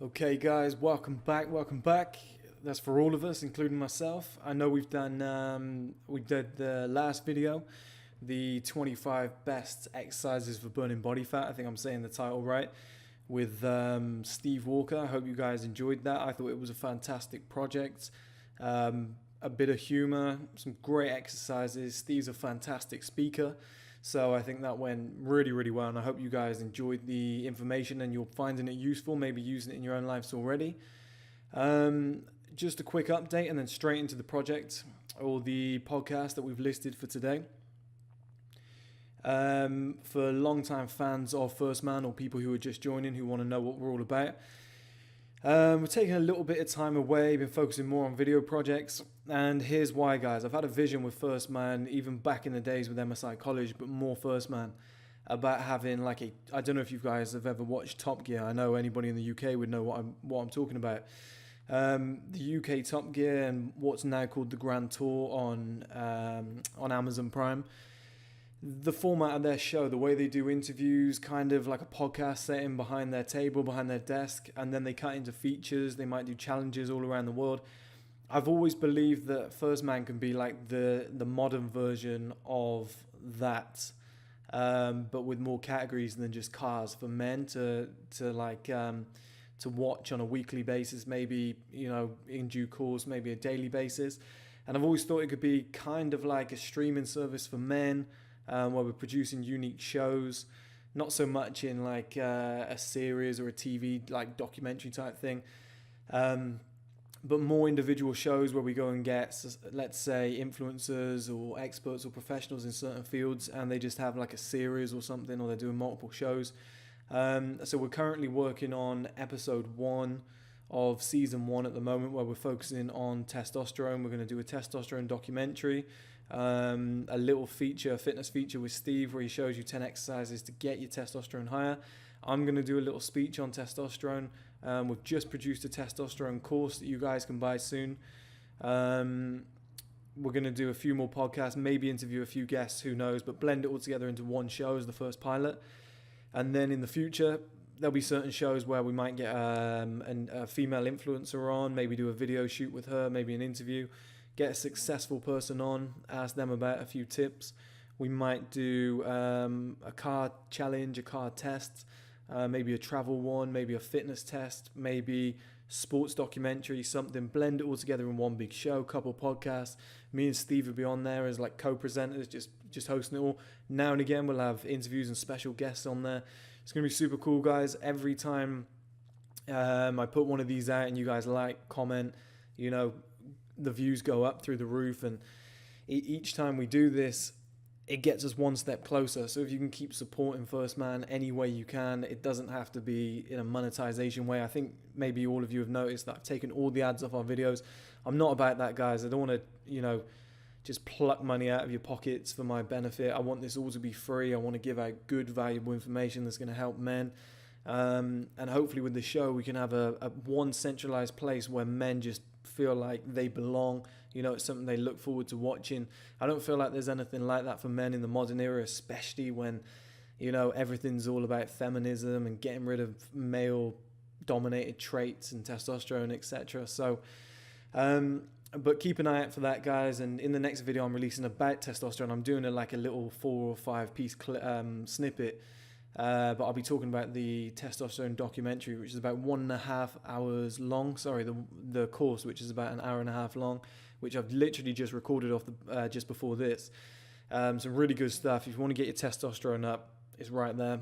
Okay, guys, welcome back. Welcome back. That's for all of us, including myself. I know we did the last video, the 25 best exercises for burning body fat. I think I'm saying the title right, with Steve Walker. I hope you guys enjoyed that. I thought it was a fantastic project. A bit of humor, some great exercises. Steve's a fantastic speaker. So I think that went really, really well, and I hope you guys enjoyed the information and you're finding it useful, maybe using it in your own lives already. Just a quick update and then straight into the project or the podcast that we've listed for today. For long-time fans of 1STMAN or people who are just joining who want to know what we're all about, we're taking a little bit of time away, been focusing more on video projects, and here's why, guys. I've had a vision with 1STMAN, even back in the days with MSI College, but more 1STMAN, about having like I don't know if you guys have ever watched Top Gear. I know anybody in the UK would know what I'm talking about. The UK Top Gear and what's now called the Grand Tour on Amazon Prime. The format of their show, the way they do interviews, kind of like a podcast setting behind their table, behind their desk, and then they cut into features. They might do challenges all around the world. I've always believed that 1STMAN can be like the modern version of that, but with more categories than just cars for men to watch on a weekly basis, maybe in due course, maybe a daily basis. And I've always thought it could be kind of like a streaming service for men. Where we're producing unique shows, not so much in like a series or a TV like documentary type thing, but more individual shows where we go and get, let's say, influencers or experts or professionals in certain fields, and they just have like a series or something, or they're doing multiple shows. So we're currently working on episode 1 of season 1 at the moment, where we're focusing on testosterone. We're going to do a testosterone documentary. A little feature, a fitness feature with Steve, where he shows you 10 exercises to get your testosterone higher. I'm going to do a little speech on testosterone. We've just produced a testosterone course that you guys can buy soon. We're going to do a few more podcasts, maybe interview a few guests, who knows, but blend it all together into one show as the first pilot. And then in the future, there'll be certain shows where we might get a female influencer on, maybe do a video shoot with her, maybe an interview. Get a successful person on, ask them about a few tips. We might do a car challenge, a car test, maybe a travel one, maybe a fitness test, maybe sports documentary, something. Blend it all together in one big show, couple podcasts. Me and Steve will be on there as like co-presenters, just hosting it all. Now and again, we'll have interviews and special guests on there. It's going to be super cool, guys. Every time I put one of these out and you guys like, comment, the views go up through the roof, and each time we do this, it gets us one step closer. So if you can keep supporting 1STMAN any way you can, it doesn't have to be in a monetization way. I think maybe all of you have noticed that I've taken all the ads off our videos. I'm not about that, guys. I don't want to, just pluck money out of your pockets for my benefit. I want this all to be free. I want to give out good, valuable information that's going to help men. And hopefully with the show, we can have a one centralized place where men just feel like they belong. It's something they look forward to watching. I don't feel like there's anything like that for men in the modern era, especially when everything's all about feminism and getting rid of male dominated traits and testosterone, etc. So but keep an eye out for that, guys. And in the next video I'm releasing about testosterone, I'm doing a little 4 or 5 piece snippet. But I'll be talking about the testosterone documentary, which is about 1.5 hours long. Sorry, the course, which is about 1.5 hours long, which I've literally just recorded off just before this. Some really good stuff. If you want to get your testosterone up, it's right there.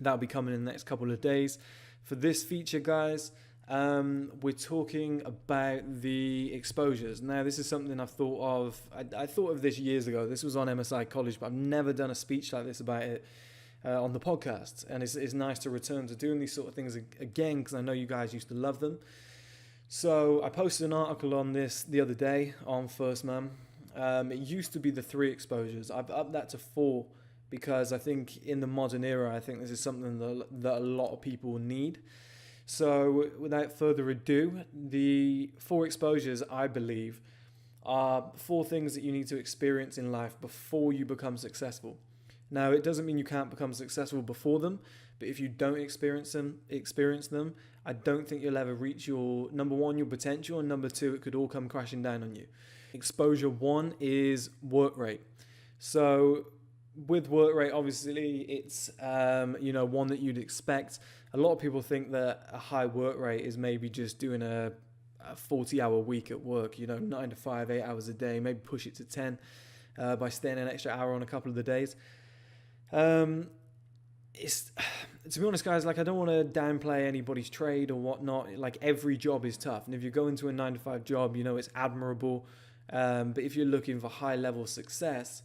That'll be coming in the next couple of days. For this feature, guys, we're talking about the exposures. Now, this is something I've thought of. I thought of this years ago. This was on MSI College, but I've never done a speech like this about it. On the podcast, and it's nice to return to doing these sort of things again, because I know you guys used to love them. So I posted an article on this the other day on 1STMAN. It used to be the 3 exposures. I've upped that to 4 because I think in the modern era, I think this is something that a lot of people need. So without further ado, the 4 exposures, I believe, are 4 things that you need to experience in life before you become successful. Now, it doesn't mean you can't become successful before them, But if you don't experience them, I don't think you'll ever reach your, number one, your potential, and number two, it could all come crashing down on you. Exposure one is work rate. So with work rate, obviously, it's one that you'd expect. A lot of people think that a high work rate is maybe just doing a 40-hour week at work, 9 to 5, 8 hours a day, maybe push it to 10 by staying an extra hour on a couple of the days. It's, to be honest, guys, like, I don't want to downplay anybody's trade or whatnot. Like, every job is tough. And if you go into a 9 to 5 job, it's admirable. But if you're looking for high level success,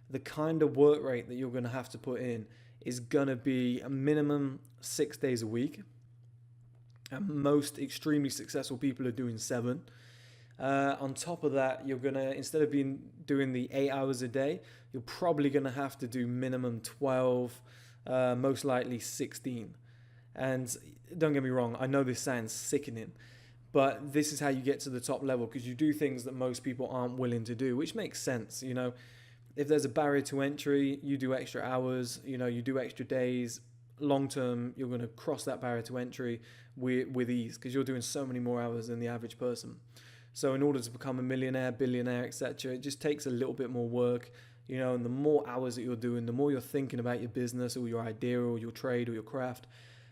the kind of work rate that you're going to have to put in is going to be a minimum 6 days a week. And most extremely successful people are doing 7. On top of that, you're going to, instead of doing the 8 hours a day, you're probably going to have to do minimum 12, most likely 16. And don't get me wrong, I know this sounds sickening, but this is how you get to the top level, because you do things that most people aren't willing to do, which makes sense. If there's a barrier to entry, you do extra hours, you do extra days. Long term, you're going to cross that barrier to entry with ease, because you're doing so many more hours than the average person. So in order to become a millionaire, billionaire, etc., it just takes a little bit more work, and the more hours that you're doing, the more you're thinking about your business or your idea or your trade or your craft,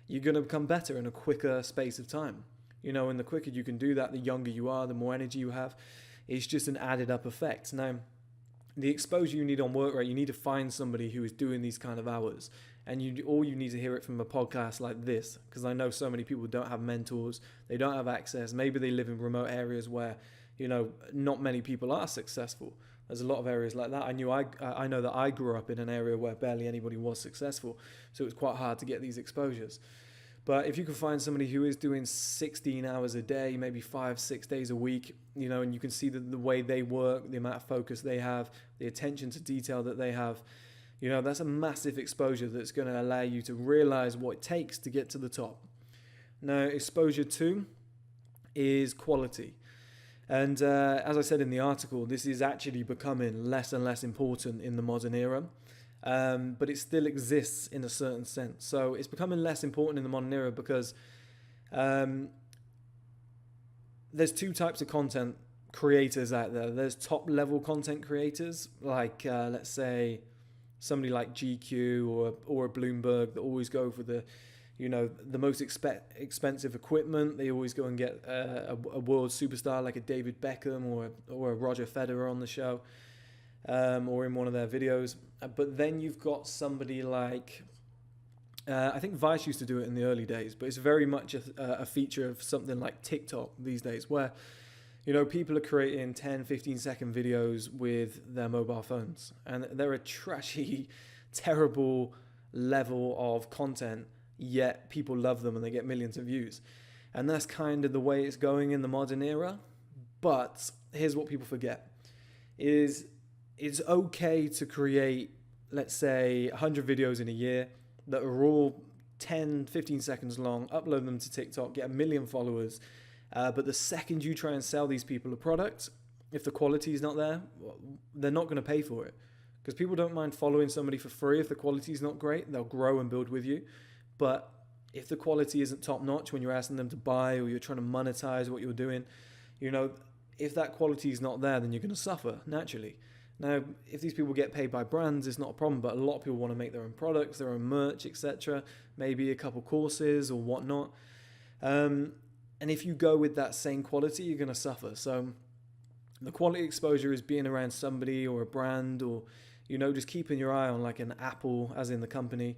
you're going to become better in a quicker space of time. And the quicker you can do that, the younger you are, the more energy you have. It's just an added up effect. Now, the exposure you need on work rate, you need to find somebody who is doing these kind of hours. And you need to hear it from a podcast like this, because I know so many people don't have mentors, they don't have access. Maybe they live in remote areas where, not many people are successful. There's a lot of areas like that. I know that I grew up in an area where barely anybody was successful, so it was quite hard to get these exposures. But if you can find somebody who is doing 16 hours a day, maybe 5-6 days a week, and you can see the way they work, the amount of focus they have, the attention to detail that they have, that's a massive exposure that's going to allow you to realize what it takes to get to the top. Now, exposure 2 is quality. And as I said in the article, this is actually becoming less and less important in the modern era. But it still exists in a certain sense. So it's becoming less important in the modern era because there's 2 types of content creators out there. There's top-level content creators, like let's say somebody like GQ or a Bloomberg, that always go for the most expensive equipment. They always go and get a world superstar like a David Beckham or a Roger Federer on the show. Or in one of their videos. But then you've got somebody like, I think Vice used to do it in the early days, but it's very much a feature of something like TikTok these days, where, people are creating 10, 15-second videos with their mobile phones. And they're a trashy, terrible level of content, yet people love them and they get millions of views. And that's kind of the way it's going in the modern era. But here's what people forget, is it's okay to create, let's say, 100 videos in a year that are all 10, 15 seconds long, upload them to TikTok, get 1 million followers. But the second you try and sell these people a product, if the quality is not there, they're not going to pay for it. Because people don't mind following somebody for free. If the quality is not great, they'll grow and build with you. But if the quality isn't top notch when you're asking them to buy or you're trying to monetize what you're doing, if that quality is not there, then you're going to suffer naturally. Now, if these people get paid by brands, it's not a problem, but a lot of people want to make their own products, their own merch, etc., maybe a couple courses or whatnot. And if you go with that same quality, you're going to suffer. So the quality exposure is being around somebody or a brand, or, just keeping your eye on like an Apple, as in the company,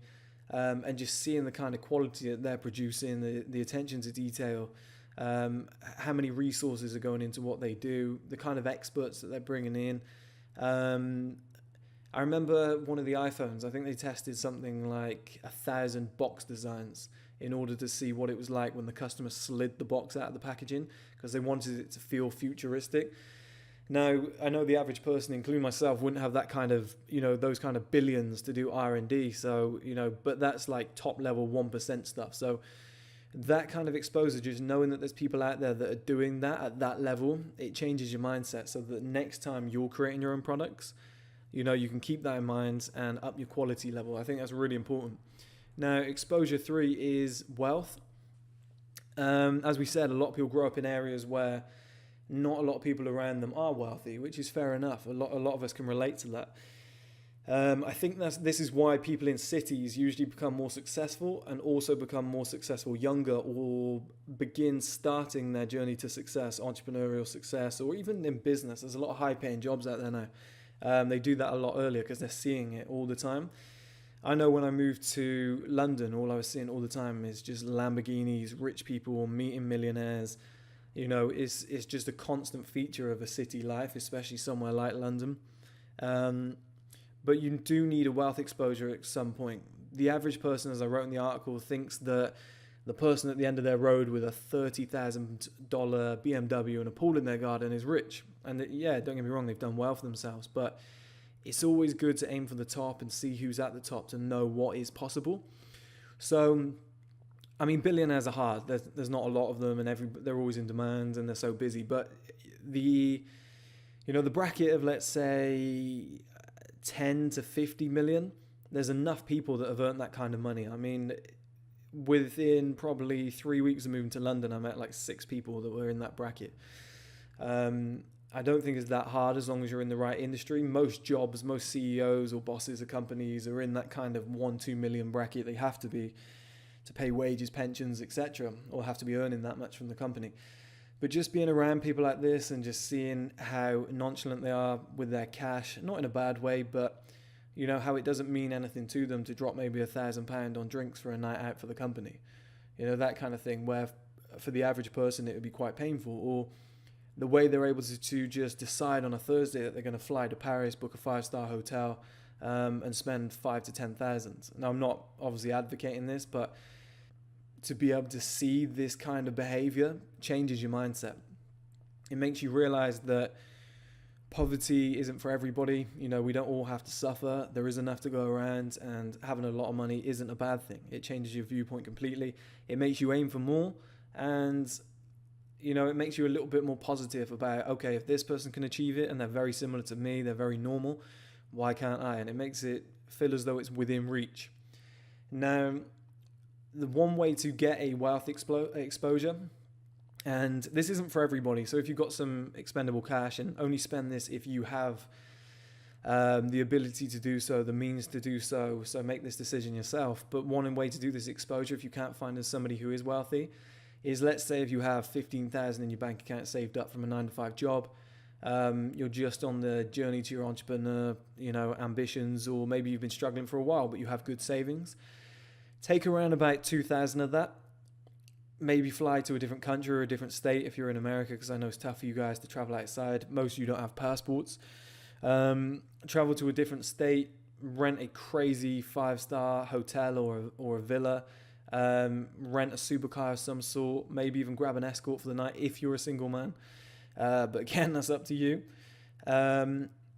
and just seeing the kind of quality that they're producing, the attention to detail, how many resources are going into what they do, the kind of experts that they're bringing in. I remember one of the iPhones, I think they tested something like 1,000 box designs in order to see what it was like when the customer slid the box out of the packaging, because they wanted it to feel futuristic. Now, I know the average person, including myself, wouldn't have that kind of, those kind of billions to do R&D. So, but that's like top level 1% stuff. So that kind of exposure, just knowing that there's people out there that are doing that at that level, it changes your mindset, so that next time you're creating your own products, you can keep that in mind and up your quality level. I think that's really important. Now, exposure 3 is wealth. As we said, a lot of people grow up in areas where not a lot of people around them are wealthy, which is fair enough. A lot of us can relate to that. I think this is why people in cities usually become more successful, and also become more successful younger, or begin starting their journey to success, entrepreneurial success, or even in business. There's a lot of high-paying jobs out there now. They do that a lot earlier because they're seeing it all the time. I know when I moved to London, all I was seeing all the time is just Lamborghinis, rich people, meeting millionaires. It's just a constant feature of a city life, especially somewhere like London. But you do need a wealth exposure at some point. The average person, as I wrote in the article, thinks that the person at the end of their road with a $30,000 BMW and a pool in their garden is rich. And don't get me wrong, they've done well for themselves. But it's always good to aim for the top and see who's at the top to know what is possible. So, I mean, billionaires are hard. There's not a lot of them, and they're always in demand, and they're so busy. But the bracket of, let's say, 10 to 50 million, there's enough people that have earned that kind of money. I mean, within probably 3 weeks of moving to London, I met like 6 people that were in that bracket. I don't think it's that hard as long as you're in the right industry. Most jobs, most CEOs or bosses of companies are in that kind of 1-2 million bracket. They have to be to pay wages, pensions, etc., or have to be earning that much from the company. But just being around people like this and just seeing how nonchalant they are with their cash, not in a bad way, but how it doesn't mean anything to them to drop maybe £1,000 on drinks for a night out for the company. That kind of thing, where for the average person it would be quite painful. Or the way they're able to just decide on a Thursday that they're going to fly to Paris, book a 5-star hotel, and spend 5,000 to 10,000. Now, I'm not obviously advocating this, but to be able to see this kind of behavior changes your mindset. It makes you realize that poverty isn't for everybody. We don't all have to suffer. There is enough to go around, and having a lot of money isn't a bad thing. It changes your viewpoint completely. It makes you aim for more, and it makes you a little bit more positive about, okay, if this person can achieve it and they're very similar to me, they're very normal, why can't I? And it makes it feel as though it's within reach. Now, the one way to get a wealth exposure, and this isn't for everybody, so if you've got some expendable cash, and only spend this if you have the ability to do so, the means to do so make this decision yourself. But one way to do this exposure, if you can't find somebody who is wealthy, is, let's say if you have 15,000 in your bank account saved up from a 9-to-5 job, you're just on the journey to your entrepreneur, ambitions, or maybe you've been struggling for a while, but you have good savings. Take around about 2,000 of that. Maybe fly to a different country or a different state if you're in America, because I know it's tough for you guys to travel outside. Most of you don't have passports. Travel to a different state, rent a crazy 5-star hotel or a villa, rent a supercar of some sort, maybe even grab an escort for the night if you're a single man. But again, that's up to you.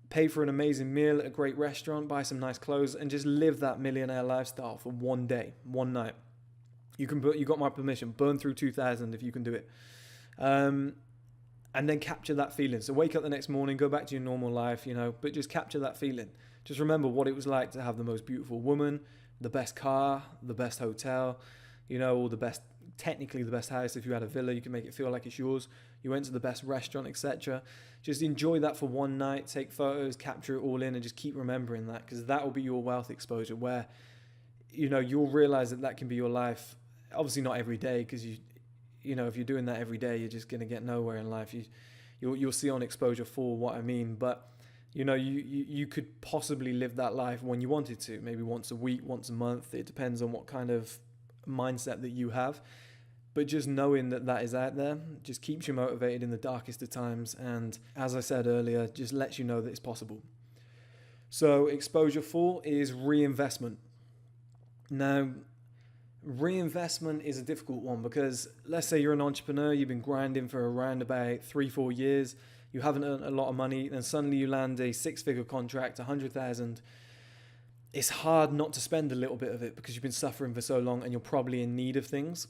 Pay for an amazing meal at a great restaurant, buy some nice clothes, and just live that millionaire lifestyle for one day, one night. You got my permission. Burn through 2,000 if you can do it. And then capture that feeling. So wake up the next morning, go back to your normal life, but just capture that feeling. Just remember what it was like to have the most beautiful woman, the best car, the best hotel, or technically the best house. If you had a villa, you can make it feel like it's yours. You went to the best restaurant, etc. Just enjoy that for one night, take photos, capture it all in, and just keep remembering that, because that will be your wealth exposure, where you'll realize that can be your life. Obviously not every day, because if you're doing that every day, you're just going to get nowhere in life. You'll see on exposure 4 what I mean. But you could possibly live that life when you wanted to, maybe once a week, once a month. It depends on what kind of mindset that you have. But just knowing that is out there just keeps you motivated in the darkest of times, and as I said earlier, just lets you know that it's possible. So exposure 4 is reinvestment. Now, reinvestment is a difficult one, because let's say you're an entrepreneur, you've been grinding for around about 3-4 years, you haven't earned a lot of money, and suddenly you land a 6-figure contract, 100,000. It's hard not to spend a little bit of it, because you've been suffering for so long and you're probably in need of things.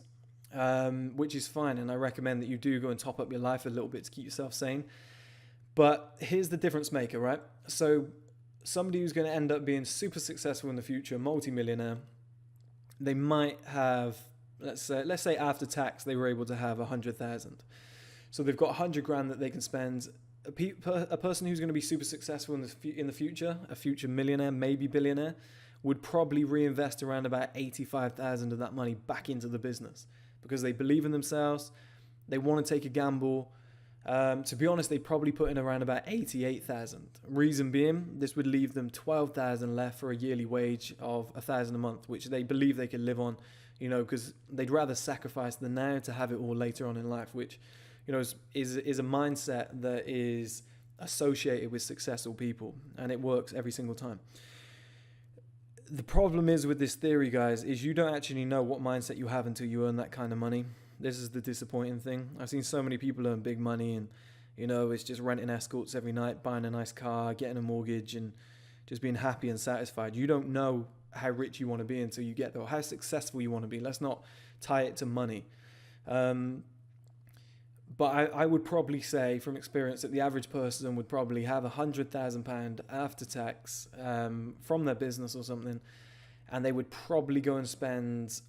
Which is fine, and I recommend that you do go and top up your life a little bit to keep yourself sane. But here's the difference maker, right? So somebody who's going to end up being super successful in the future, multi-millionaire, they might have, let's say after tax, they were able to have 100,000. So they've got 100 grand that they can spend. A person who's going to be super successful in the future, a future millionaire, maybe billionaire, would probably reinvest around about 85,000 of that money back into the business because they believe in themselves. They want to take a gamble. To be honest, they probably put in around about 88,000. Reason being, this would leave them 12,000 left for a yearly wage of 1,000 a month, which they believe they could live on, because they'd rather sacrifice the now to have it all later on in life, which, is a mindset that is associated with successful people, and it works every single time. The problem is with this theory, guys, is you don't actually know what mindset you have until you earn that kind of money. This is the disappointing thing. I've seen so many people earn big money and, it's just renting escorts every night, buying a nice car, getting a mortgage and just being happy and satisfied. You don't know how rich you want to be until you get there, or how successful you want to be. Let's not tie it to money. But I would probably say from experience that the average person would probably have £100,000 after tax from their business or something, and they would probably go and spend,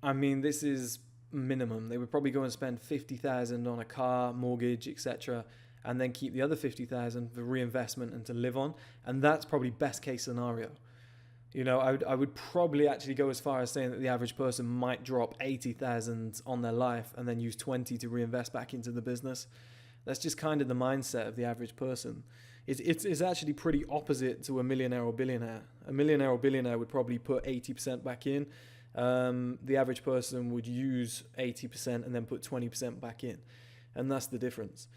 this is minimum, they would probably go and spend 50,000 on a car, mortgage, etc., and then keep the other 50,000 for reinvestment and to live on. And that's probably best case scenario. I would probably actually go as far as saying that the average person might drop 80,000 on their life and then use 20 to reinvest back into the business. That's just kind of the mindset of the average person. It's actually pretty opposite to a millionaire or billionaire. A millionaire or billionaire would probably put 80% back in. The average person would use 80% and then put 20% back in. And that's the difference.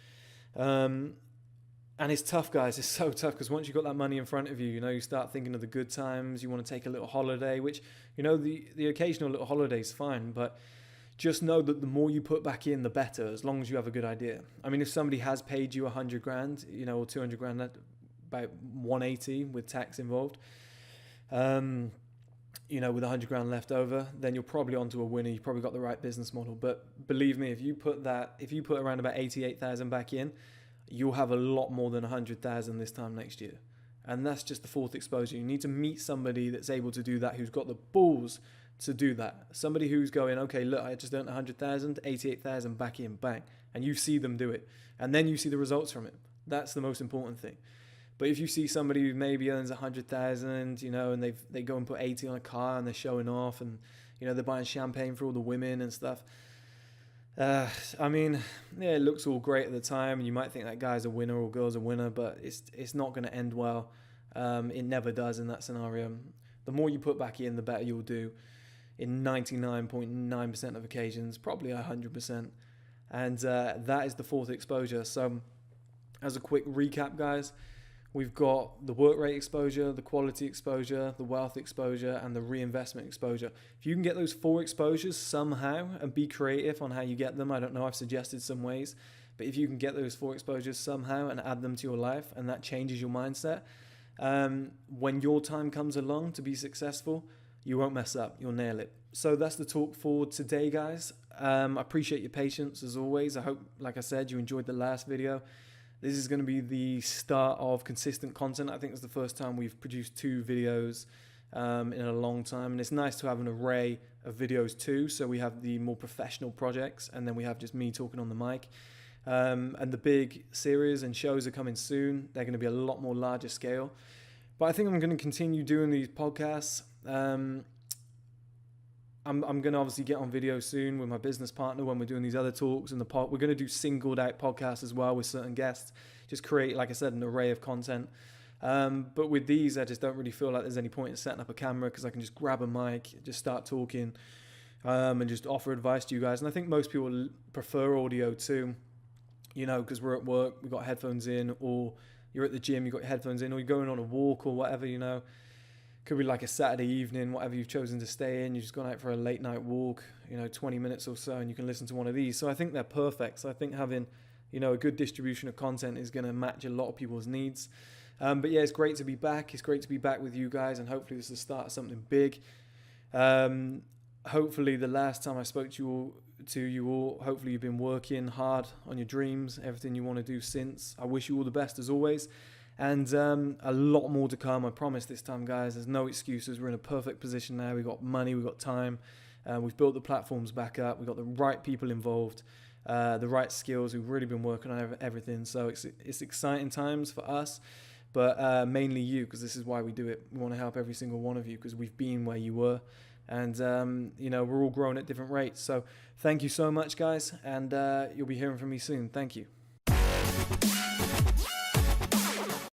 And it's tough, guys. It's so tough because once you've got that money in front of you, you start thinking of the good times. You want to take a little holiday, which, the occasional little holiday is fine. But just know that the more you put back in, the better, as long as you have a good idea. If somebody has paid you 100 grand, or 200 grand, about 180 with tax involved, with 100 grand left over, then you're probably onto a winner. You've probably got the right business model. But believe me, if you put around about 88,000 back in, you'll have a lot more than 100,000 this time next year. And that's just the fourth exposure. You need to meet somebody that's able to do that, who's got the balls to do that. Somebody who's going, okay, look, I just earned 100,000, 88,000 back in, bang. And you see them do it. And then you see the results from it. That's the most important thing. But if you see somebody who maybe earns 100,000, and they go and put 80 on a car and they're showing off and, they're buying champagne for all the women and stuff. It looks all great at the time, and you might think that guy's a winner or girl's a winner, but it's not going to end well. It never does in that scenario. The more you put back in, the better you'll do. In 99.9% of occasions, probably 100%. And that is the fourth exposure. So, as a quick recap, guys, we've got the work rate exposure, the quality exposure, the wealth exposure, and the reinvestment exposure. If you can get those four exposures somehow and be creative on how you get them, I don't know, I've suggested some ways, but if you can get those four exposures somehow and add them to your life, and that changes your mindset, when your time comes along to be successful, you won't mess up, you'll nail it. So that's the talk for today, guys. I appreciate your patience as always. I hope, like I said, you enjoyed the last video. This is going to be the start of consistent content. I think it's the first time we've produced 2 videos in a long time. And it's nice to have an array of videos too. So we have the more professional projects, and then we have just me talking on the mic. And the big series and shows are coming soon. They're going to be a lot more larger scale. But I think I'm going to continue doing these podcasts. I'm going to obviously get on video soon with my business partner when we're doing these other talks. And we're going to do singled out podcasts as well with certain guests. Just create, like I said, an array of content. But with these, I just don't really feel like there's any point in setting up a camera, because I can just grab a mic, just start talking, and just offer advice to you guys. And I think most people prefer audio too, because we're at work, we've got headphones in, or you're at the gym, you've got your headphones in, or you're going on a walk or whatever, Could be like a Saturday evening, whatever you've chosen to stay in. You've just gone out for a late night walk, 20 minutes or so, and you can listen to one of these. So I think they're perfect. So I think having, a good distribution of content is going to match a lot of people's needs. But yeah, it's great to be back. It's great to be back with you guys, and hopefully this is the start of something big. Hopefully the last time I spoke to you all, hopefully you've been working hard on your dreams, everything you want to do since. I wish you all the best as always. And a lot more to come, I promise this time, guys. There's no excuses. We're in a perfect position now. We've got money, we've got time. We've built the platforms back up. We've got the right people involved, the right skills. We've really been working on everything. So it's exciting times for us, but mainly you, because this is why we do it. We want to help every single one of you because we've been where you were. And, we're all growing at different rates. So thank you so much, guys. And you'll be hearing from me soon. Thank you.